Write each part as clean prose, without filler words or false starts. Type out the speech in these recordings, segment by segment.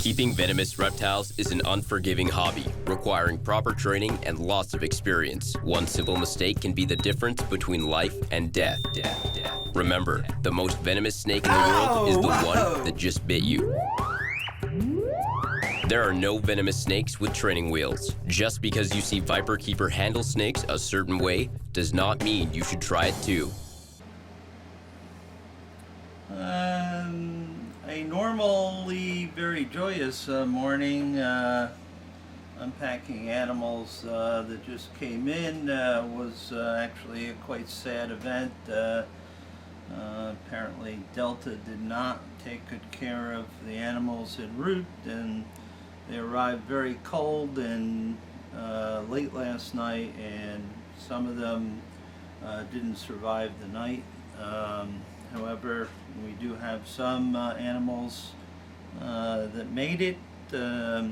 Keeping venomous reptiles is an unforgiving hobby, requiring proper training and lots of experience. One simple mistake can be the difference between life and death. Remember, the most venomous snake in the world is the one that just bit you. There are no venomous snakes with training wheels. Just because you see viperkeeper handle snakes a certain way does not mean you should try it too. A normally very joyous morning, unpacking animals that just came in was actually a quite sad event. Apparently Delta did not take good care of the animals en route, and they arrived very cold and late last night, and some of them didn't survive the night. However, we do have some animals that made it, so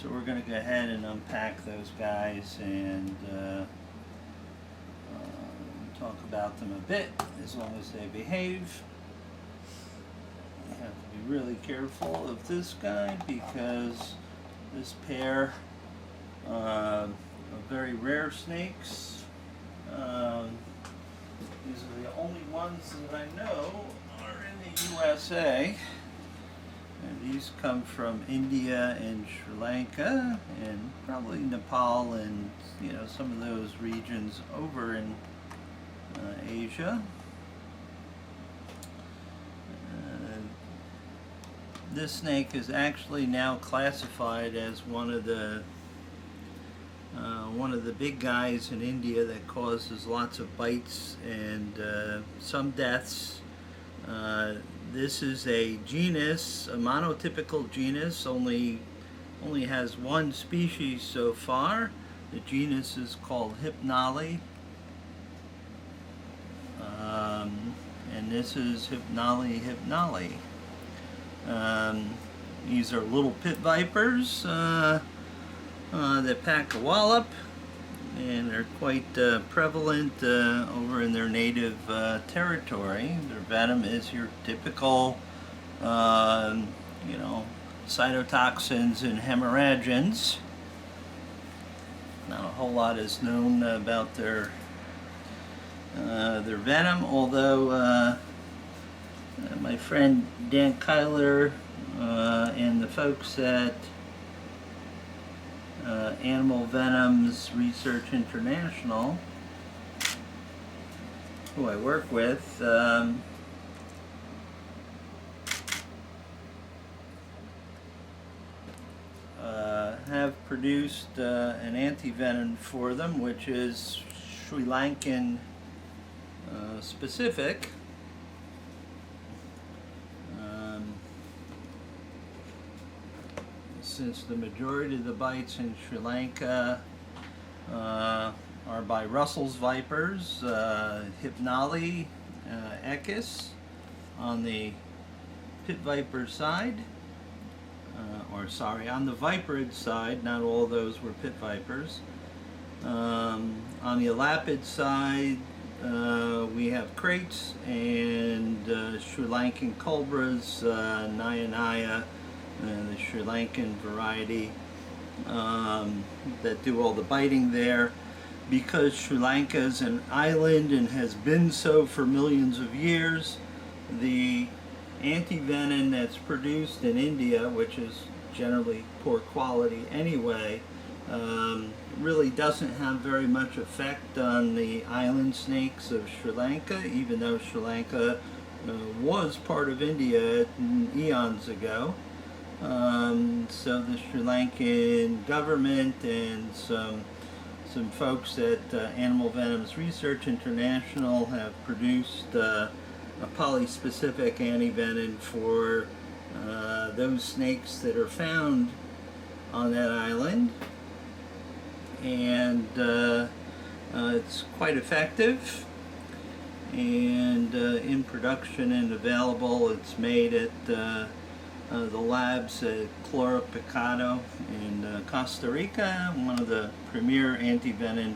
we're going to go ahead and unpack those guys and talk about them a bit, as long as they behave. You have to be really careful of this guy because this pair of very rare snakes, these are the only ones that I know are in the USA, and these come from India and Sri Lanka and probably Nepal and some of those regions over in Asia. This snake is actually now classified as one of the big guys in India that causes lots of bites and some deaths. This is a genus, a monotypical genus, only has one species so far. The genus is called Hypnale. And this is Hypnale. These are little pit vipers that pack a wallop, and they're quite prevalent over in their native territory. Their venom is your typical, cytotoxins and hemorrhagens. Not a whole lot is known about their venom, although my friend Dan Kyler and the folks at Animal Venoms Research International, who I work with, have produced an anti-venom for them, which is Sri Lankan specific. Since the majority of the bites in Sri Lanka are by Russell's vipers, Hypnale, Echis on the pit viper side, on the viperid side, not all those were pit vipers. On the elapid side, we have crates and Sri Lankan cobras, Naya, the Sri Lankan variety that do all the biting there. Because Sri Lanka is an island and has been so for millions of years, the anti-venom that's produced in India, which is generally poor quality anyway, really doesn't have very much effect on the island snakes of Sri Lanka, even though Sri Lanka was part of India eons ago. So the Sri Lankan government and some folks at Animal Venoms Research International have produced a polyspecific antivenom for those snakes that are found on that island, and it's quite effective and in production and available. It's made at the labs at Clora Picado in Costa Rica, one of the premier anti-venom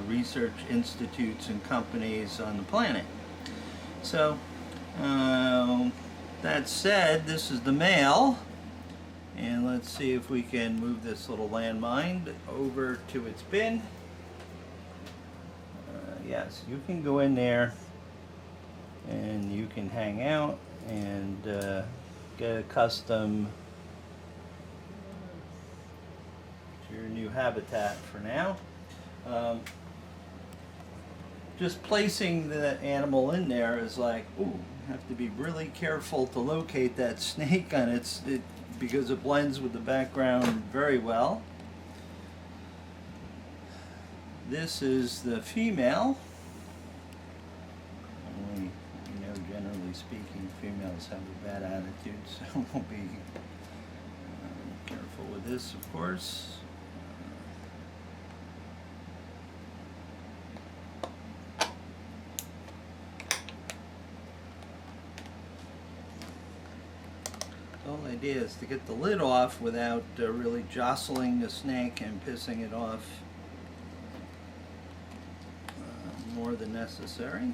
research institutes and companies on the planet. So that said, this is the male, And let's see if we can move this little landmine over to its bin. Yes, you can go in there and you can hang out and get accustomed to your new habitat for now. Just placing the animal in there is like, ooh, have to be really careful to locate that snake on it because it blends with the background very well. This is the female. Only, generally speaking, females have a bad attitude, so we'll be careful with this, of course. The whole idea is to get the lid off without really jostling the snake and pissing it off more than necessary.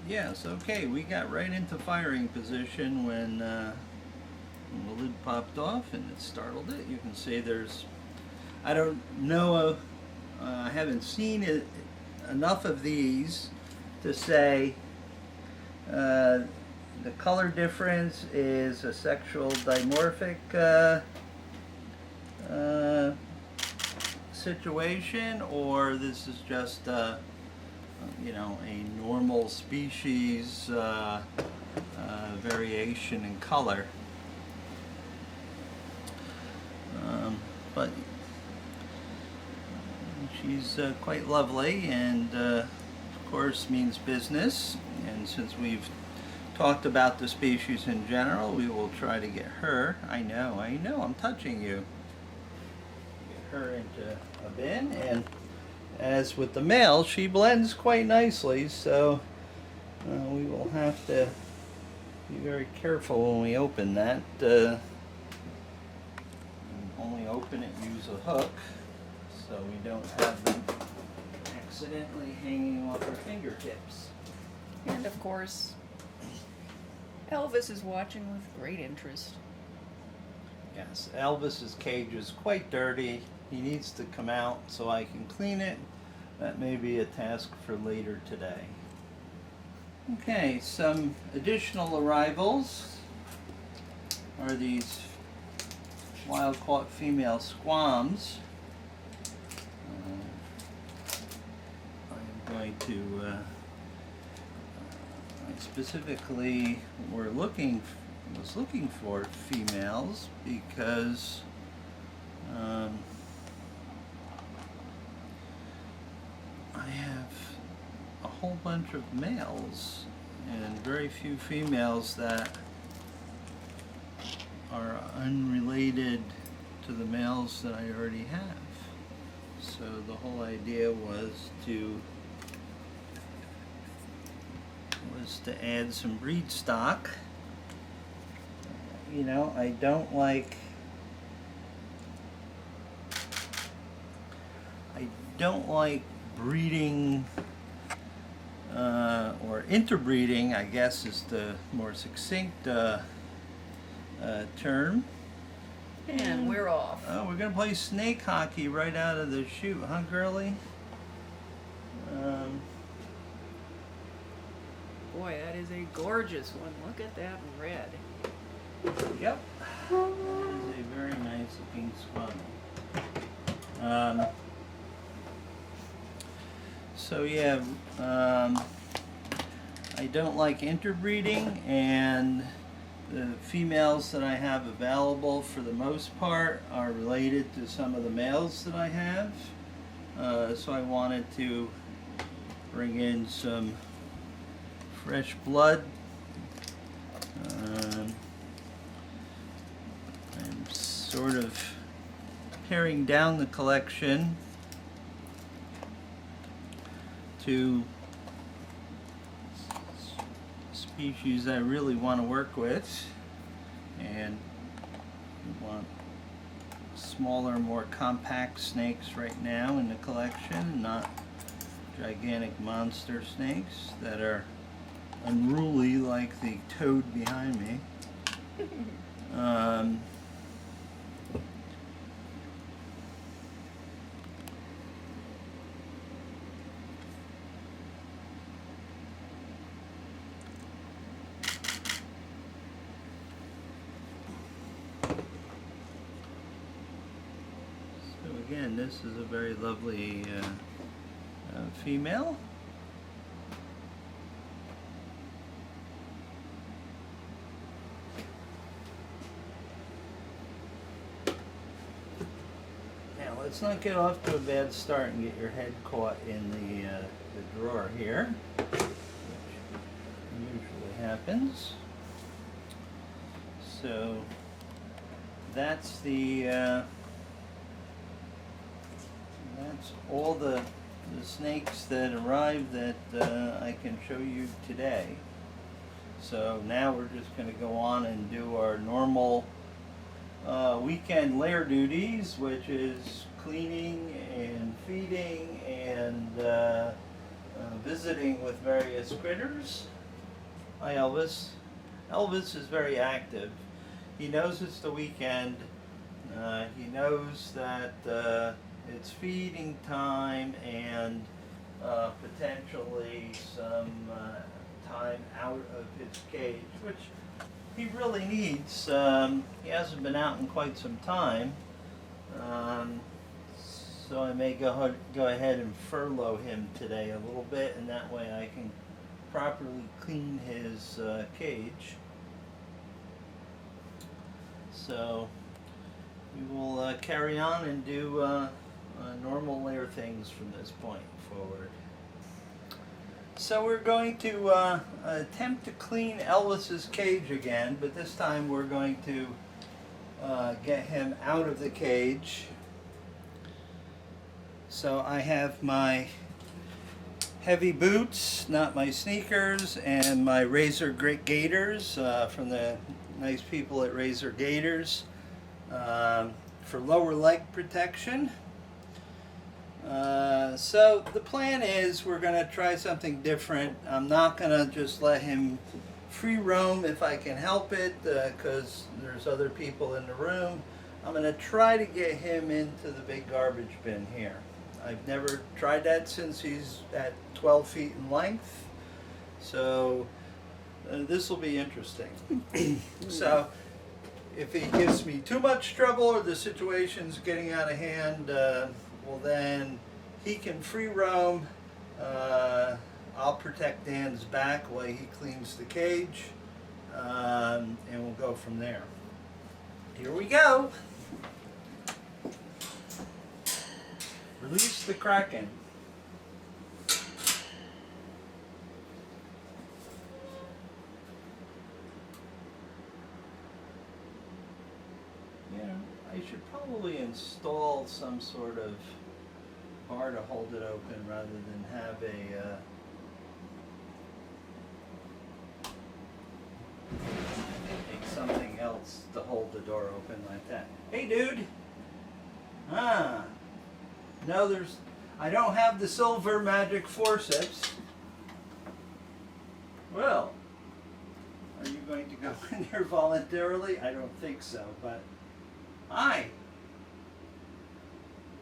Yes, okay, we got right into firing position when the lid popped off and it startled it. You can see there's, I don't know, I haven't seen it, enough of these to say the color difference is a sexual dimorphic situation, or this is just a normal species variation in color. But she's quite lovely, and of course means business, and since we've talked about the species in general, we will try to get her, I know, I'm touching you, get her into a bin. And as with the male, she blends quite nicely, so we will have to be very careful when we open that. Only open it, use a hook, so we don't have them accidentally hanging off our fingertips. And of course, Elvis is watching with great interest. Yes, Elvis's cage is quite dirty. He needs to come out so I can clean it. That may be a task for later today. Okay, some additional arrivals are these wild-caught female squams. I'm going to specifically was looking for females because I have a whole bunch of males and very few females that are unrelated to the males that I already have. So the whole idea was to add some breed stock. I don't like breeding or interbreeding, I guess is the more succinct term. And we're off. Oh, we're gonna play snake hockey right out of the chute, huh, girlie? Boy, that is a gorgeous one. Look at that red. Yep. That is a very nice looking swan. So yeah, I don't like interbreeding, and the females that I have available for the most part are related to some of the males that I have. So I wanted to bring in some fresh blood. I'm sort of paring down the collection to species I really want to work with, and we want smaller, more compact snakes right now in the collection, not gigantic monster snakes that are unruly like the toad behind me. Again, this is a very lovely female. Now let's not get off to a bad start and get your head caught in the drawer here, which usually happens. So that's that's all the snakes that arrived that I can show you today. So now we're just going to go on and do our normal weekend lair duties, which is cleaning and feeding and visiting with various critters. Hi, Elvis. Elvis is very active. He knows it's the weekend. He knows that it's feeding time and potentially some time out of his cage, which he really needs. He hasn't been out in quite some time, so I may go ahead and furlough him today a little bit, and that way I can properly clean his cage. So we will carry on and do normal lair things from this point forward. So we're going to attempt to clean Elvis's cage again, but this time we're going to get him out of the cage. So I have my heavy boots, not my sneakers, and my Razor gaiters from the nice people at Razor Gaiters for lower leg protection. So the plan is we're going to try something different. I'm not going to just let him free roam if I can help it, because there's other people in the room. I'm going to try to get him into the big garbage bin here. I've never tried that since he's at 12 feet in length, so this will be interesting. So if he gives me too much trouble or the situation's getting out of hand, well then he can free roam. I'll protect Dan's back while he cleans the cage, and we'll go from there. Here we go. Release the Kraken. Yeah, I should probably install some sort of bar to hold it open rather than have make something else to hold the door open like that. Hey, dude. No, I don't have the silver magic forceps. Well, are you going to go in there voluntarily? I don't think so, but hi.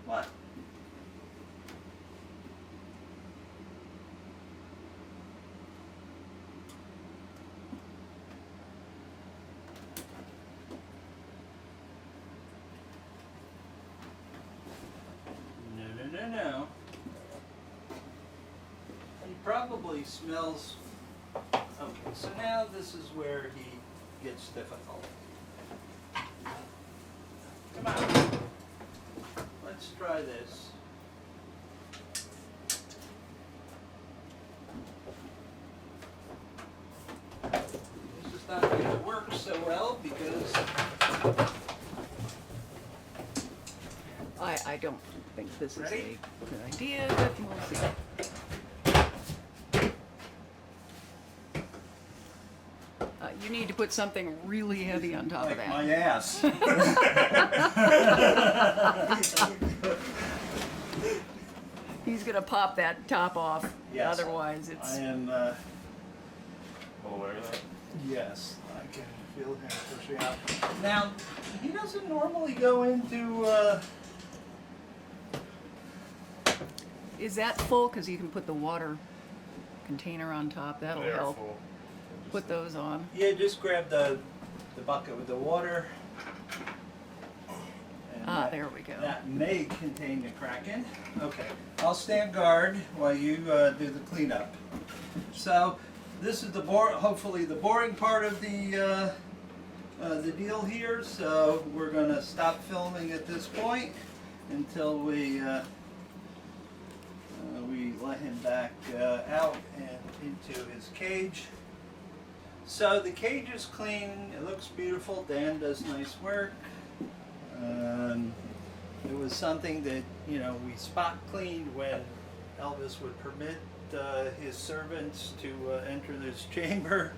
What? No. He probably smells. Okay, so now this is where he gets difficult. Come on. Let's try this. This is not going to work so well because I don't think this is Ready? a good idea, but we'll see. You need to put something really heavy on top like of that. my ass. He's gonna pop that top off. Yes. Otherwise, it's. I am aware of that? Yes, I can feel him pushing out. Now, he doesn't normally go into, Is that full? Because you can put the water container on top. That'll They are help. full. Put those on. yeah, just grab the bucket with the water. And There we go. that may contain the Kraken. Okay, I'll stand guard while you do the cleanup. So, this is hopefully the boring part of the deal here. So we're going to stop filming at this point until we let him back out and into his cage. So the cage is clean. It looks beautiful. Dan does nice work. It was something that we spot cleaned when Elvis would permit his servants to enter this chamber,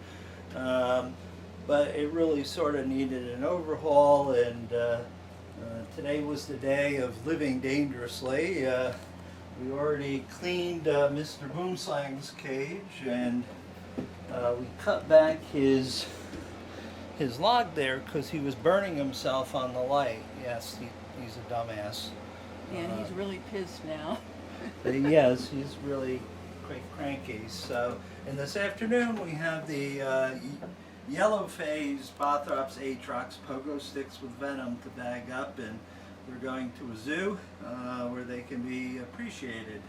but it really sort of needed an overhaul, and today was the day of living dangerously. We already cleaned Mr. Boomslang's cage, and we cut back his log there because he was burning himself on the light. Yes, he's a dumbass. And he's really pissed now. Yes, he's really quite cranky. So, and this afternoon we have the yellow phase Bothrops Atrox pogo sticks with venom to bag up, and we're going to a zoo where they can be appreciated.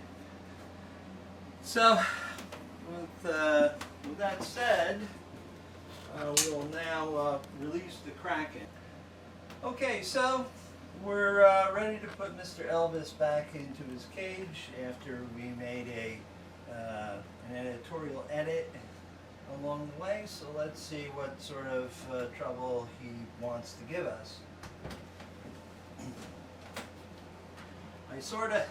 So, with that said, we'll now release the Kraken. Okay, so we're ready to put Mr. Elvis back into his cage after we made an editorial edit along the way. So let's see what sort of trouble he wants to give us. I sort of,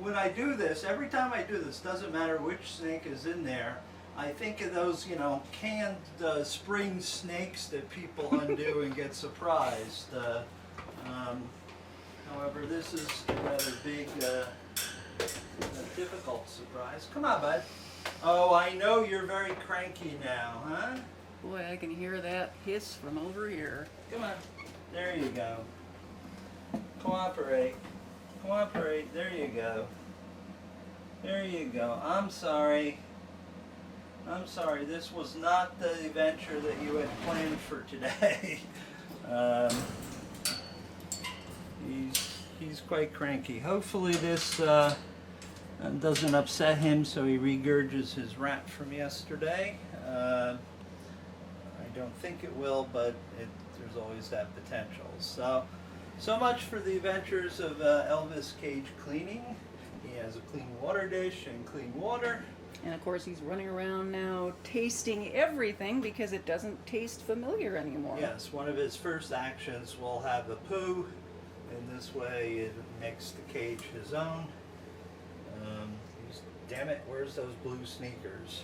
when I do this, every time I do this, doesn't matter which snake is in there, I think of those, canned spring snakes that people undo and get surprised. However, this is a rather big, difficult surprise. Come on, bud. Oh, I know you're very cranky now, huh? Boy, I can hear that hiss from over here. Come on. There you go. Cooperate. Cooperate. There you go. There you go. I'm sorry. I'm sorry. This was not the adventure that you had planned for today. He's quite cranky. Hopefully this doesn't upset him, so he regurges his rat from yesterday. I don't think it will, but there's always that potential. So much for the adventures of Elvis cage cleaning. He has a clean water dish and clean water. And of course he's running around now tasting everything because it doesn't taste familiar anymore. Yes, one of his first actions will have a poo. In this way it makes the cage his own. Damn it, where's those blue sneakers?